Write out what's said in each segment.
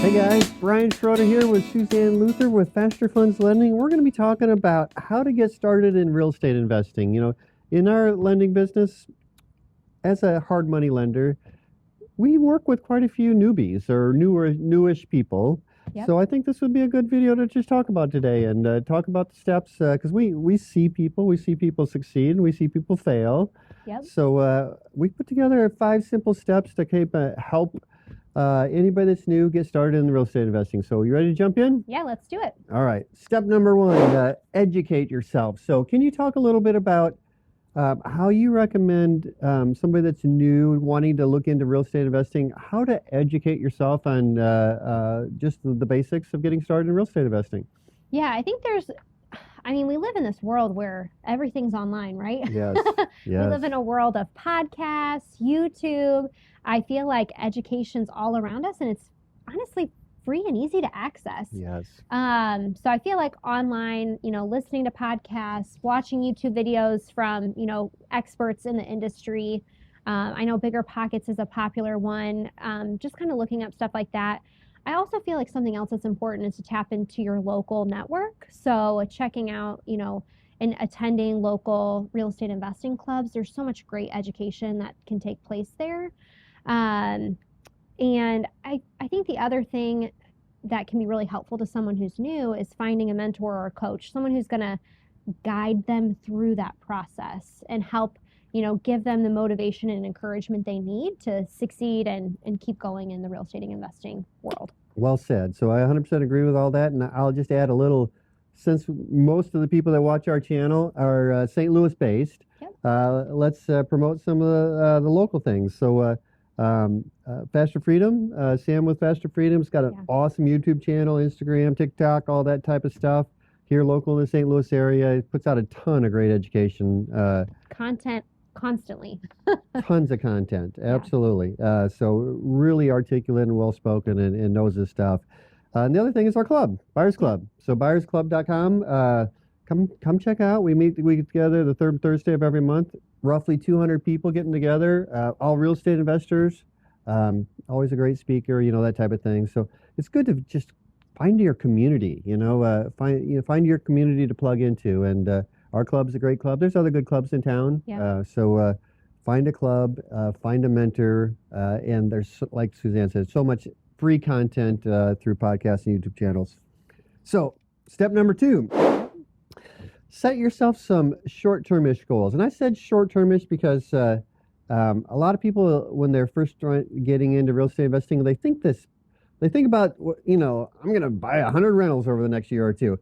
Hey guys, Brian Schroeder here with Suzanne Luther with FasterFunds Lending. We're going to be talking about how to get started in real estate investing. In our lending business, as a hard money lender, we work with quite a few newbies or newish people. Yep. So I think this would be a good video to just talk about today and talk about the steps because we see people succeed and we see people fail. Yep. So we put together 5 simple steps to help anybody that's new get started in real estate investing. So you ready to jump in? Yeah, let's do it. All right. Step number 1, educate yourself. So can you talk a little bit about how you recommend somebody that's new wanting to look into real estate investing, how to educate yourself on just the basics of getting started in real estate investing? Yeah, I think we live in this world where everything's online, right? Yes. We live in a world of podcasts, YouTube. I feel like education's all around us, and it's honestly free and easy to access. Yes. So I feel like online, listening to podcasts, watching YouTube videos from, experts in the industry. I know Bigger Pockets is a popular one. Just kind of looking up stuff like that. I also feel like something else that's important is to tap into your local network. So checking out, and attending local real estate investing clubs. There's so much great education that can take place there. And I think the other thing that can be really helpful to someone who's new is finding a mentor or a coach, someone who's going to guide them through that process and help, give them the motivation and encouragement they need to succeed and keep going in the real estate investing world. Well said. So I 100% agree with all that. And I'll just add a little, since most of the people that watch our channel are St. Louis based, Yep. Let's promote some of the local things. So Faster Freedom, Sam with Faster Freedom's got an awesome YouTube channel, Instagram, TikTok, all that type of stuff. Here local in the St. Louis area, it puts out a ton of great education. Content constantly. Tons of content, absolutely. So really articulate and well-spoken and knows his stuff. And the other thing is our club, Buyers Club. So buyersclub.com. Come check out. We get together the third Thursday of every month. Roughly 200 people getting together, all real estate investors. Always a great speaker, that type of thing. So it's good to just find your community. Find your community to plug into. And our club's a great club. There's other good clubs in town. Yeah. So find a club, find a mentor, and there's, like Suzanne said, so much free content through podcasts and YouTube channels. So step number 2. Set yourself some short-termish goals. And I said short-termish because a lot of people, when they're first getting into real estate investing, they think about, I'm going to buy 100 rentals over the next year or two.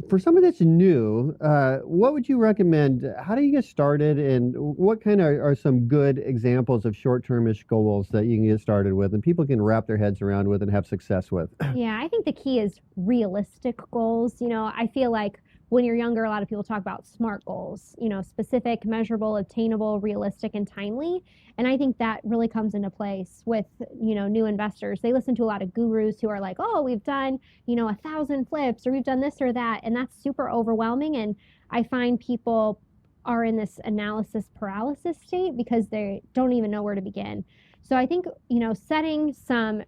For somebody that's new, what would you recommend? How do you get started, and what kind of are some good examples of short-termish goals that you can get started with and people can wrap their heads around with and have success with? Yeah, I think the key is realistic goals. I feel like when you're younger, a lot of people talk about SMART goals, specific, measurable, obtainable, realistic, and timely. And I think that really comes into place with, new investors. They listen to a lot of gurus who are like, oh, we've done, 1,000 flips, or we've done this or that. And that's super overwhelming. And I find people are in this analysis paralysis state because they don't even know where to begin. So I think, setting some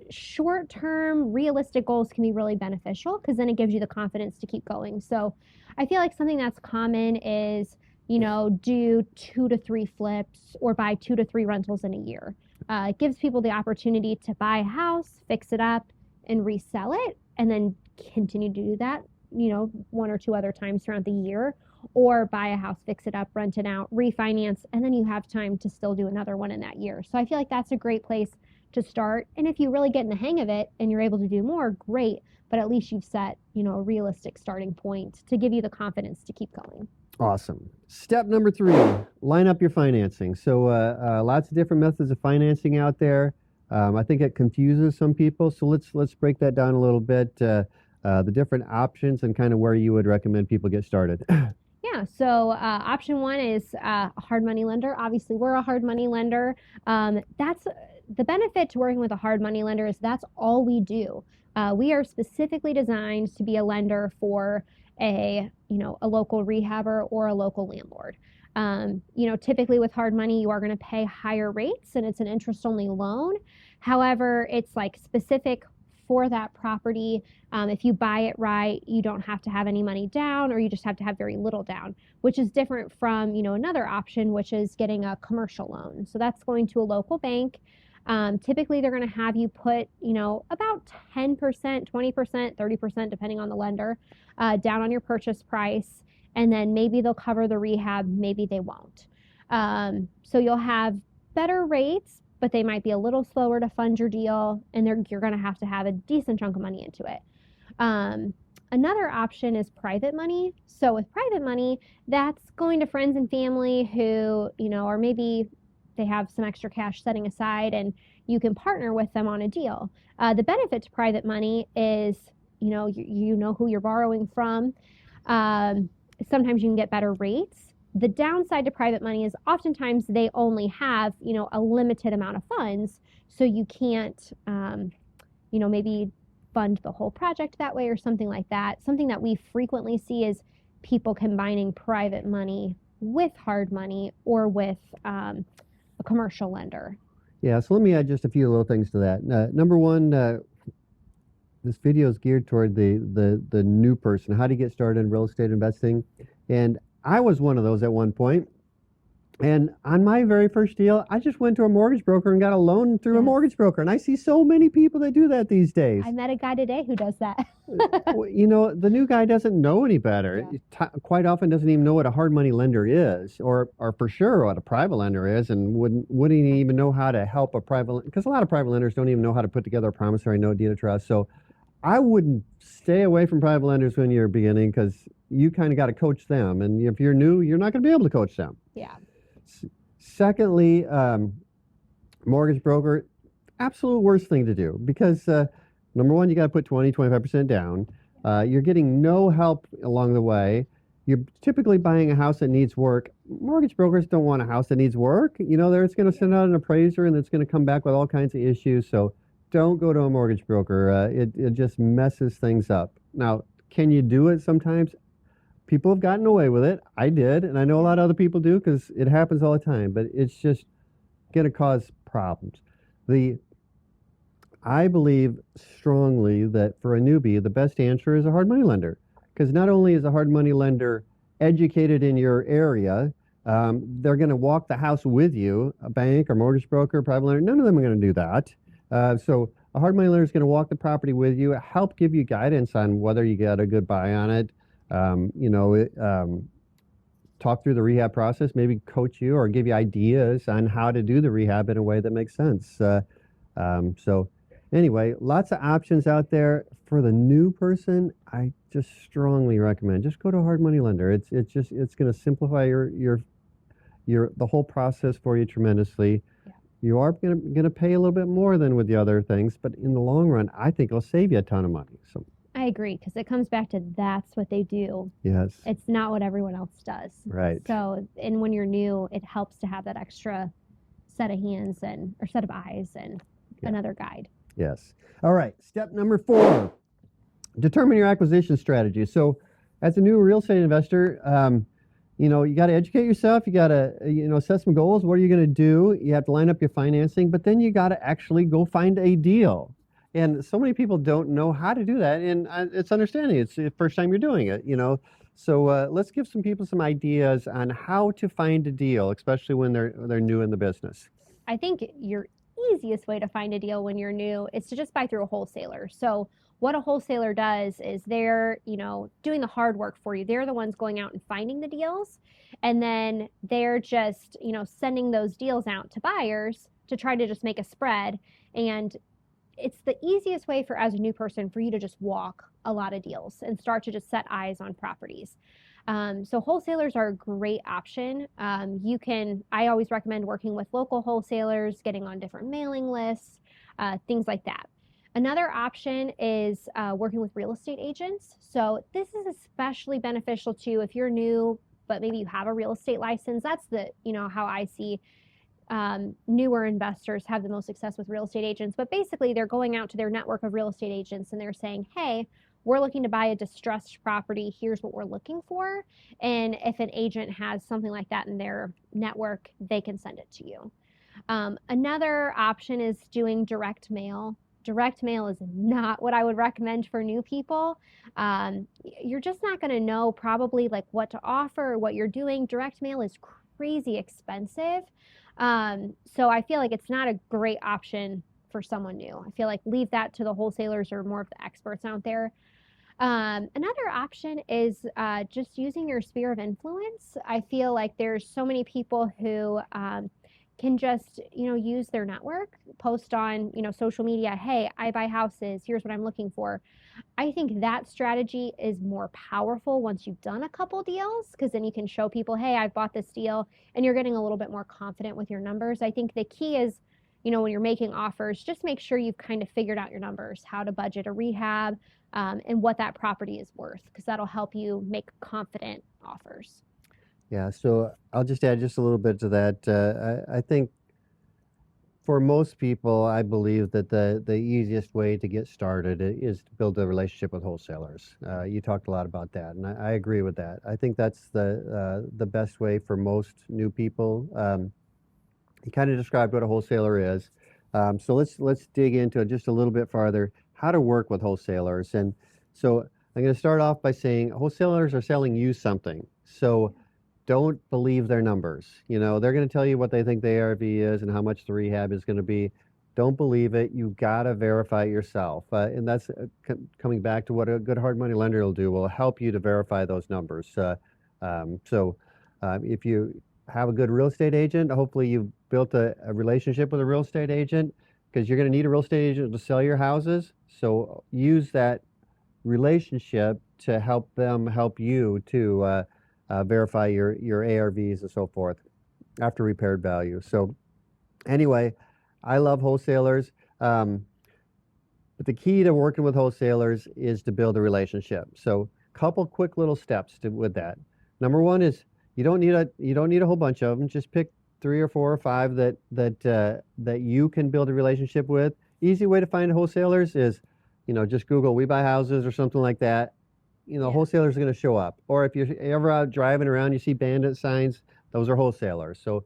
short-term realistic goals can be really beneficial because then it gives you the confidence to keep going. So I feel like something that's common is, do 2 to 3 flips or buy 2 to 3 rentals in a year. It gives people the opportunity to buy a house, fix it up, and resell it, and then continue to do that, 1 or 2 other times throughout the year, or buy a house, fix it up, rent it out, refinance, and then you have time to still do another one in that year. So I feel like that's a great place to start. And if you really get in the hang of it and you're able to do more, great. But at least you've set, a realistic starting point to give you the confidence to keep going. Awesome. Step number 3, line up your financing. So lots of different methods of financing out there. I think it confuses some people. So let's break that down a little bit. The different options and kind of where you would recommend people get started. Yeah, so option 1 is a hard money lender. Obviously, we're a hard money lender. That's the benefit to working with a hard money lender is that's all we do. We are specifically designed to be a lender for a local rehabber or a local landlord. Typically with hard money, you are going to pay higher rates and it's an interest only loan. However, it's like specific for that property. If you buy it right, you don't have to have any money down, or you just have to have very little down, which is different from, another option, which is getting a commercial loan. So that's going to a local bank. Typically, they're going to have you put, about 10%, 20%, 30%, depending on the lender, down on your purchase price. And then maybe they'll cover the rehab, maybe they won't. So you'll have better rates, but they might be a little slower to fund your deal, and you're going to have a decent chunk of money into it. Another option is private money. So with private money, that's going to friends and family who, or maybe they have some extra cash setting aside and you can partner with them on a deal. The benefit to private money is, you know who you're borrowing from. Sometimes you can get better rates. The downside to private money is oftentimes they only have, a limited amount of funds. So you can't, maybe fund the whole project that way or something like that. Something that we frequently see is people combining private money with hard money or with a commercial lender. Yeah, so let me add just a few little things to that. Number one, this video is geared toward the new person, how to get started in real estate investing. And I was one of those at one point. And on my very first deal, I just went to a mortgage broker and got a loan through a mortgage broker. And I see so many people that do that these days. I met a guy today who does that. The new guy doesn't know any better. Yeah. Quite often doesn't even know what a hard money lender is, or for sure what a private lender is, and wouldn't even know how to help a private, because a lot of private lenders don't even know how to put together a promissory note, deed of trust. So I wouldn't stay away from private lenders when you're beginning, because you kind of got to coach them. And if you're new, you're not going to be able to coach them. Yeah. Secondly, mortgage broker, absolute worst thing to do, because number one, you got to put 20-25% down. You're getting no help along the way. You're typically buying a house that needs work. Mortgage brokers don't want a house that needs work. It's going to send out an appraiser and it's going to come back with all kinds of issues. So don't go to a mortgage broker. It just messes things up. Now, can you do it sometimes? People have gotten away with it. I did, and I know a lot of other people do, because it happens all the time, but it's just going to cause problems. I believe strongly that for a newbie, the best answer is a hard money lender, because not only is a hard money lender educated in your area, they're going to walk the house with you. A bank or mortgage broker, private lender, none of them are going to do that. So a hard money lender is going to walk the property with you, help give you guidance on whether you get a good buy on it. Talk through the rehab process, maybe coach you or give you ideas on how to do the rehab in a way that makes sense. So anyway, lots of options out there. For the new person, I just strongly recommend just go to a hard money lender. It's going to simplify the whole process for you tremendously. Yeah. You are going to pay a little bit more than with the other things, but in the long run, I think it'll save you a ton of money. So I agree, because it comes back to that's what they do. Yes. It's not what everyone else does. Right. So, and when you're new, it helps to have that extra set of hands or set of eyes and another guide. Yes. All right. Step number 4, determine your acquisition strategy. So as a new real estate investor, you got to educate yourself. You got to, set some goals. What are you going to do? You have to line up your financing, but then you got to actually go find a deal. And so many people don't know how to do that, and it's understanding. It's the first time you're doing it, So let's give some people some ideas on how to find a deal, especially when they're new in the business. I think your easiest way to find a deal when you're new is to just buy through a wholesaler. So what a wholesaler does is they're, doing the hard work for you. They're the ones going out and finding the deals, and then they're just, sending those deals out to buyers to try to just make a spread. And it's the easiest way as a new person for you to just walk a lot of deals and start to just set eyes on properties. So wholesalers are a great option. I always recommend working with local wholesalers, getting on different mailing lists, things like that. Another option is working with real estate agents. So this is especially beneficial too if you're new, but maybe you have a real estate license. That's how I see newer investors have the most success with real estate agents. But basically they're going out to their network of real estate agents and they're saying, hey, we're looking to buy a distressed property. Here's what we're looking for. And if an agent has something like that in their network, they can send it to you. Another option is doing direct mail. Direct mail is not what I would recommend for new people. You're just not going to know probably like what to offer or what you're doing. Direct mail is crazy expensive. So I feel like it's not a great option for someone new. I feel like leave that to the wholesalers or more of the experts out there. Another option is just using your sphere of influence. I feel like there's so many people who can just, use their network, post on, social media, hey, I buy houses, here's what I'm looking for. I think that strategy is more powerful once you've done a couple deals, because then you can show people, hey, I've bought this deal, and you're getting a little bit more confident with your numbers. I think the key is, when you're making offers, just make sure you've kind of figured out your numbers, how to budget a rehab, and what that property is worth, because that'll help you make confident offers. Yeah, so I'll just add just a little bit to that. I think for most people, I believe that the easiest way to get started is to build a relationship with wholesalers. You talked a lot about that, and I agree with that. I think that's the best way for most new people. You kind of described what a wholesaler is. So let's dig into it just a little bit farther, how to work with wholesalers. And so I'm going to start off by saying wholesalers are selling you something. So don't believe their numbers. They're going to tell you what they think the ARV is and how much the rehab is going to be. Don't believe it. You got to verify it yourself. And that's coming back to what a good hard money lender will do, will help you to verify those numbers. If you have a good real estate agent, hopefully you've built a relationship with a real estate agent, because you're going to need a real estate agent to sell your houses. So use that relationship to help them help you to verify your ARVs and so forth after repaired value. So anyway, I love wholesalers. But the key to working with wholesalers is to build a relationship. So couple quick little steps with that. Number one is you don't need a whole bunch of them. Just pick 3 or 4 or 5 that you can build a relationship with. Easy way to find wholesalers is, just Google "we buy houses" or something like that. Wholesalers are going to show up. Or if you're ever out driving around, you see bandit signs, those are wholesalers. So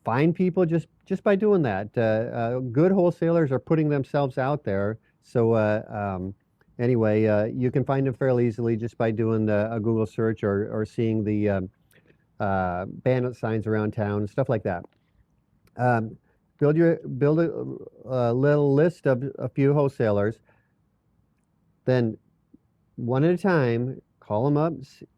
find people just by doing that. Good wholesalers are putting themselves out there. So anyway, you can find them fairly easily just by doing a Google search or seeing the bandit signs around town and stuff like that. Build a little list of a few wholesalers. Then one at a time, call them up,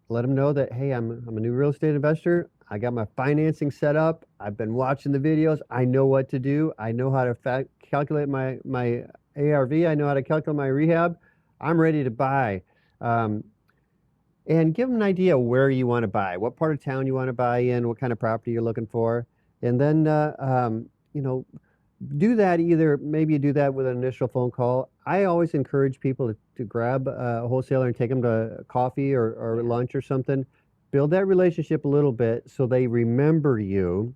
let them know that, hey, I'm a new real estate investor. I got my financing set up. I've been watching the videos. I know what to do. I know how to calculate my ARV. I know how to calculate my rehab. I'm ready to buy. And give them an idea where you want to buy, what part of town you want to buy in, what kind of property you're looking for. And then, do that maybe you do that with an initial phone call. I always encourage people to grab a wholesaler and take them to coffee or lunch or something. Build that relationship a little bit so they remember you,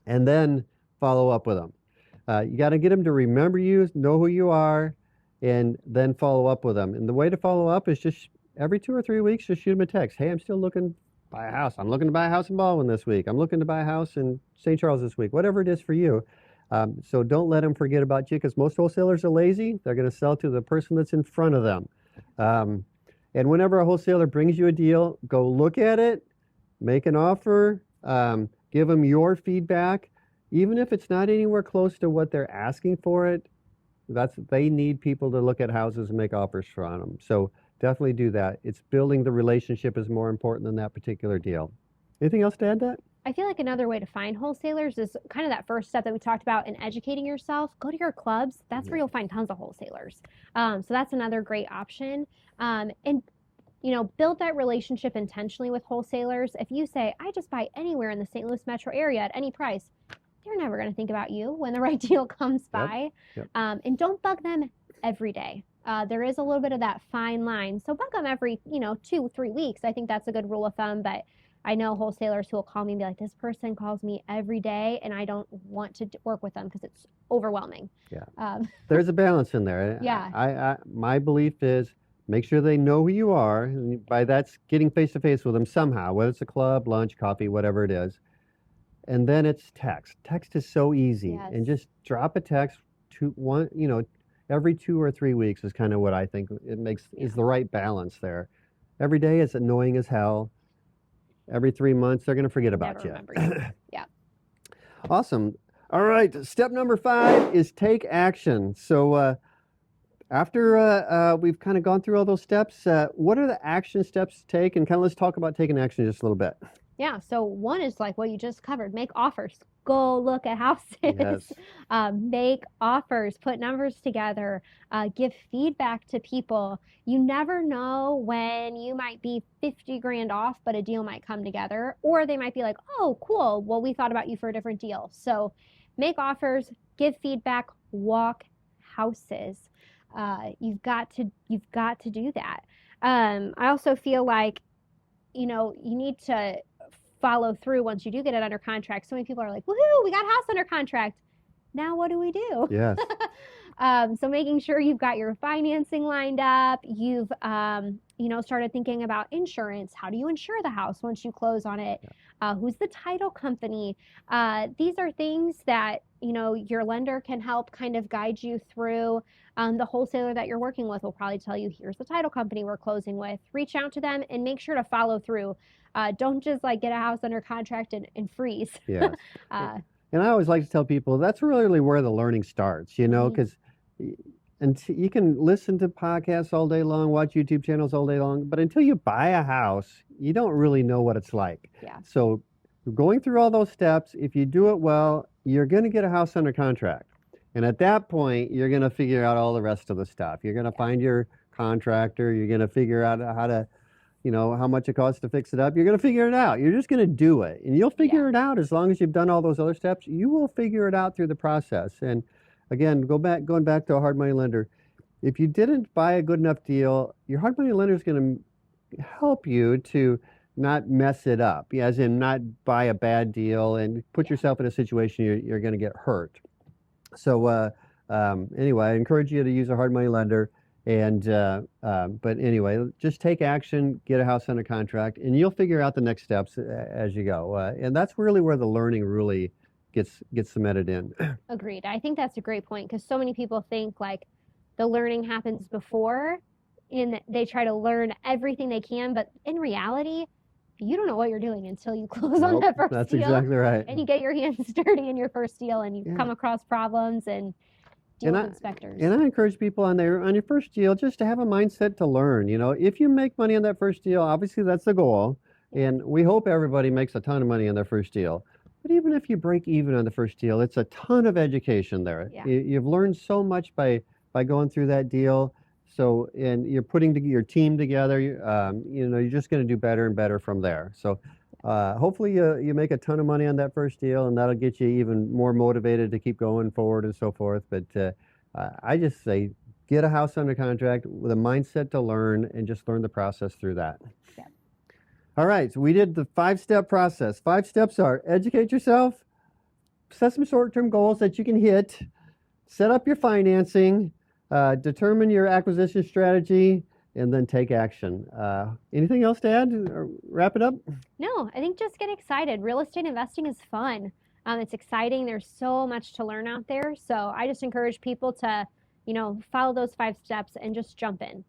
and then follow up with them. You got to get them to remember you, know who you are, and then follow up with them. And the way to follow up is just every 2 or 3 weeks, just shoot them a text. Hey, I'm still looking to buy a house. I'm looking to buy a house in Baldwin this week. I'm looking to buy a house in St. Charles this week. Whatever it is for you. So don't let them forget about you, because most wholesalers are lazy. They're going to sell to the person that's in front of them. And whenever a wholesaler brings you a deal, go look at it, make an offer, give them your feedback. Even if it's not anywhere close to what they're asking for it, they need people to look at houses and make offers on them. So definitely do that. It's building the relationship is more important than that particular deal. Anything else to add to that? I feel like another way to find wholesalers is kind of that first step that we talked about in educating yourself. Go to your clubs. That's where you'll find tons of wholesalers. So that's another great option. And build that relationship intentionally with wholesalers. If you say, I just buy anywhere in the St. Louis metro area at any price, they're never going to think about you when the right deal comes by. Yep. And don't bug them every day. There is a little bit of that fine line. So bug them every, 2-3 weeks. I think that's a good rule of thumb. But I know wholesalers who will call me and be like, this person calls me every day and I don't want to work with them because it's overwhelming. Yeah. There's a balance in there. Yeah. My belief is make sure they know who you are. And by that's getting face to face with them somehow, whether it's a club, lunch, coffee, whatever it is. And then it's text. Text is so easy. Yes. And just drop a text every 2 or 3 weeks is kind of what I think it makes is the right balance there. Every day is annoying as hell. Every 3 months, they're going to forget about Never you. remember you. Yeah. Awesome. All right. Step number 5 is take action. So after we've kind of gone through all those steps, what are the action steps to take? And kind of let's talk about taking action just a little bit. Yeah. So one is like what you just covered, make offers. Go look at houses. Yes. Make offers, put numbers together, give feedback to people. You never know when you might be 50 grand off, but a deal might come together, or they might be like, oh, cool. Well, we thought about you for a different deal. So make offers, give feedback, walk houses. You've got to do that. I also feel like, you need to follow through once you do get it under contract. So many people are like, woohoo, we got a house under contract. Now what do we do? Yes. So making sure you've got your financing lined up. You've, started thinking about insurance. How do you insure the house once you close on it? Who's the title company? These are things that, your lender can help kind of guide you through. The wholesaler that you're working with will probably tell you, here's the title company we're closing with. Reach out to them and make sure to follow through. Don't just like get a house under contract and freeze. Yes. And I always like to tell people that's really where the learning starts, because you can listen to podcasts all day long, watch YouTube channels all day long, but until you buy a house, you don't really know what it's like. Yeah. So going through all those steps, if you do it well, you're going to get a house under contract. And at that point, you're going to figure out all the rest of the stuff. You're going to find your contractor. You're going to figure out how to, how much it costs to fix it up. You're going to figure it out. You're just going to do it. And you'll figure it out as long as you've done all those other steps. You will figure it out through the process. And again, going back to a hard money lender, if you didn't buy a good enough deal, your hard money lender is going to help you to not mess it up, as in not buy a bad deal and put yourself in a situation you're going to get hurt. So anyway, I encourage you to use a hard money lender. And but anyway, just take action, get a house under contract, and you'll figure out the next steps as you go. And that's really where the learning really gets cemented in. Agreed. I think that's a great point because so many people think like the learning happens before and they try to learn everything they can, but in reality, you don't know what you're doing until you close on that first That's deal. exactly right. And you get your hands dirty in your first deal and you come across problems and deal with inspectors. And I encourage people on your first deal just to have a mindset to learn. If you make money on that first deal, obviously that's the goal. And we hope everybody makes a ton of money on their first deal. But even if you break even on the first deal, it's a ton of education there. Yeah. You've learned so much by going through that deal. So, and you're putting your team together, you're just going to do better and better from there. So hopefully you make a ton of money on that first deal, and that'll get you even more motivated to keep going forward and so forth. But I just say get a house under contract with a mindset to learn and just learn the process through that. Yeah. All right, so we did the 5-step process. 5 steps are educate yourself, set some short-term goals that you can hit, set up your financing, determine your acquisition strategy, and then take action. Anything else to add or wrap it up? No, I think just get excited. Real estate investing is fun. It's exciting. There's so much to learn out there. So I just encourage people to, follow those 5 steps and just jump in.